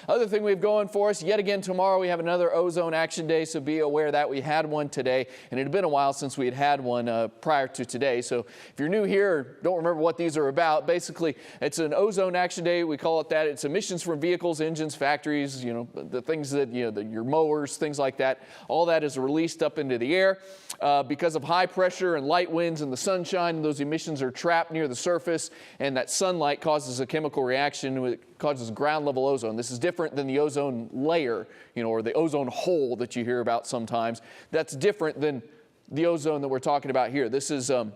Other thing we have going for us, yet again tomorrow we have another ozone action day, so be aware that we had one today, and it had been a while since we had one prior to today. So if you're new here or don't remember what these are about, basically it's an ozone action day. We call it that. It's emissions from vehicles, engines, factories, the things that, your mowers, things like that. All that is released up into the air because of high pressure and light winds and the sunshine. Those emissions are trapped near the surface, and that sunlight causes a chemical reaction. It causes ground level ozone. This is different than the ozone layer, or the ozone hole that you hear about sometimes. That's different than the ozone that we're talking about here. This is a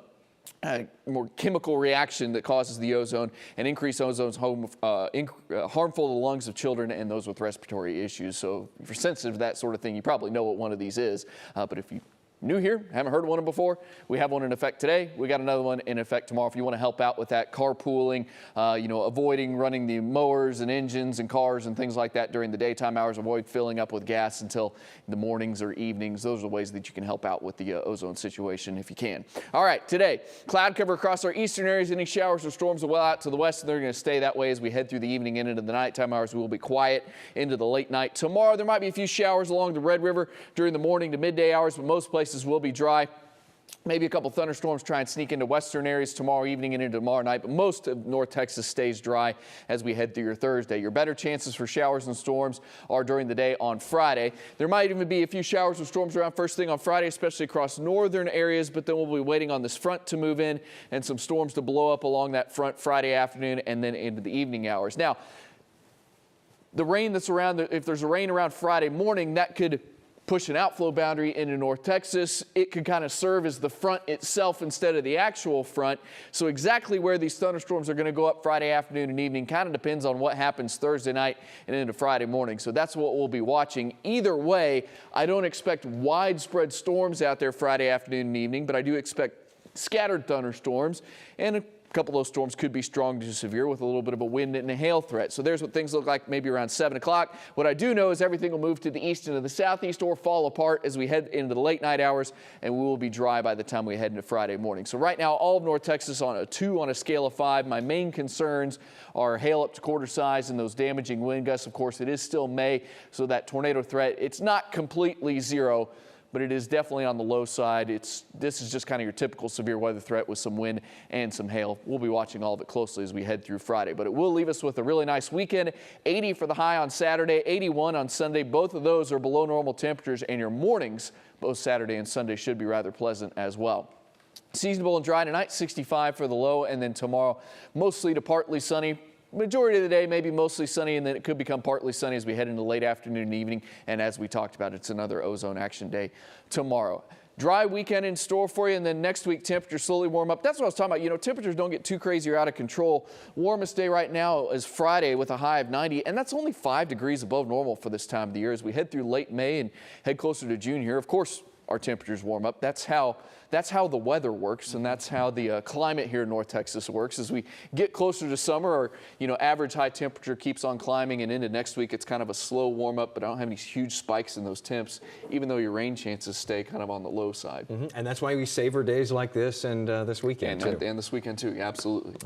more chemical reaction that causes the ozone, and increased ozone is harmful to the lungs of children and those with respiratory issues. So if you're sensitive to that sort of thing, you probably know what one of these is. But if you new here, haven't heard of one before, we have one in effect today. We got another one in effect tomorrow. If you want to help out with that carpooling, avoiding running the mowers and engines and cars and things like that during the daytime hours, avoid filling up with gas until the mornings or evenings. Those are the ways that you can help out with the ozone situation if you can. All right, today, cloud cover across our eastern areas. Any showers or storms are well out to the west, and they're going to stay that way as we head through the evening and into the nighttime hours. We will be quiet into the late night. Tomorrow, there might be a few showers along the Red River during the morning to midday hours, but most places will be dry. Maybe a couple thunderstorms try and sneak into western areas tomorrow evening and into tomorrow night, but most of North Texas stays dry as we head through your Thursday. Your better chances for showers and storms are during the day on Friday. There might even be a few showers or storms around first thing on Friday, especially across northern areas, but then we'll be waiting on this front to move in and some storms to blow up along that front Friday afternoon and then into the evening hours. Now, the rain that's around, if there's a rain around Friday morning, that could push an outflow boundary into North Texas. It could kind of serve as the front itself instead of the actual front. So exactly where these thunderstorms are going to go up Friday afternoon and evening kind of depends on what happens Thursday night and into Friday morning. So that's what we'll be watching. Either way, I don't expect widespread storms out there Friday afternoon and evening, but I do expect scattered thunderstorms, and a couple of those storms could be strong to severe with a little bit of a wind and a hail threat. So there's what things look like maybe around 7 o'clock. What I do know is everything will move to the east and to the southeast or fall apart as we head into the late night hours, and we will be dry by the time we head into Friday morning. So right now, all of North Texas on a 2 on a scale of 5. My main concerns are hail up to quarter size and those damaging wind gusts. Of course, it is still May, so that tornado threat, it's not completely zero, but it is definitely on the low side. This is just kind of your typical severe weather threat with some wind and some hail. We'll be watching all of it closely as we head through Friday, but it will leave us with a really nice weekend. 80 for the high on Saturday, 81 on Sunday. Both of those are below normal temperatures, and your mornings, both Saturday and Sunday, should be rather pleasant as well. Seasonable and dry tonight, 65 for the low, and then tomorrow, mostly to partly sunny. Majority of the day, maybe mostly sunny, and then it could become partly sunny as we head into late afternoon and evening. And as we talked about, it's another ozone action day tomorrow. Dry weekend in store for you, and then next week temperatures slowly warm up. That's what I was talking about. Temperatures don't get too crazy or out of control. Warmest day right now is Friday with a high of 90, and that's only 5 degrees above normal for this time of the year. As we head through late May and head closer to June here, of course, our temperatures warm up. That's how the weather works, and that's how the climate here in North Texas works. As we get closer to summer, or average high temperature keeps on climbing, and into next week it's kind of a slow warm up, but I don't have any huge spikes in those temps, even though your rain chances stay kind of on the low side. And that's why we savor days like this and this weekend and this weekend too. Absolutely.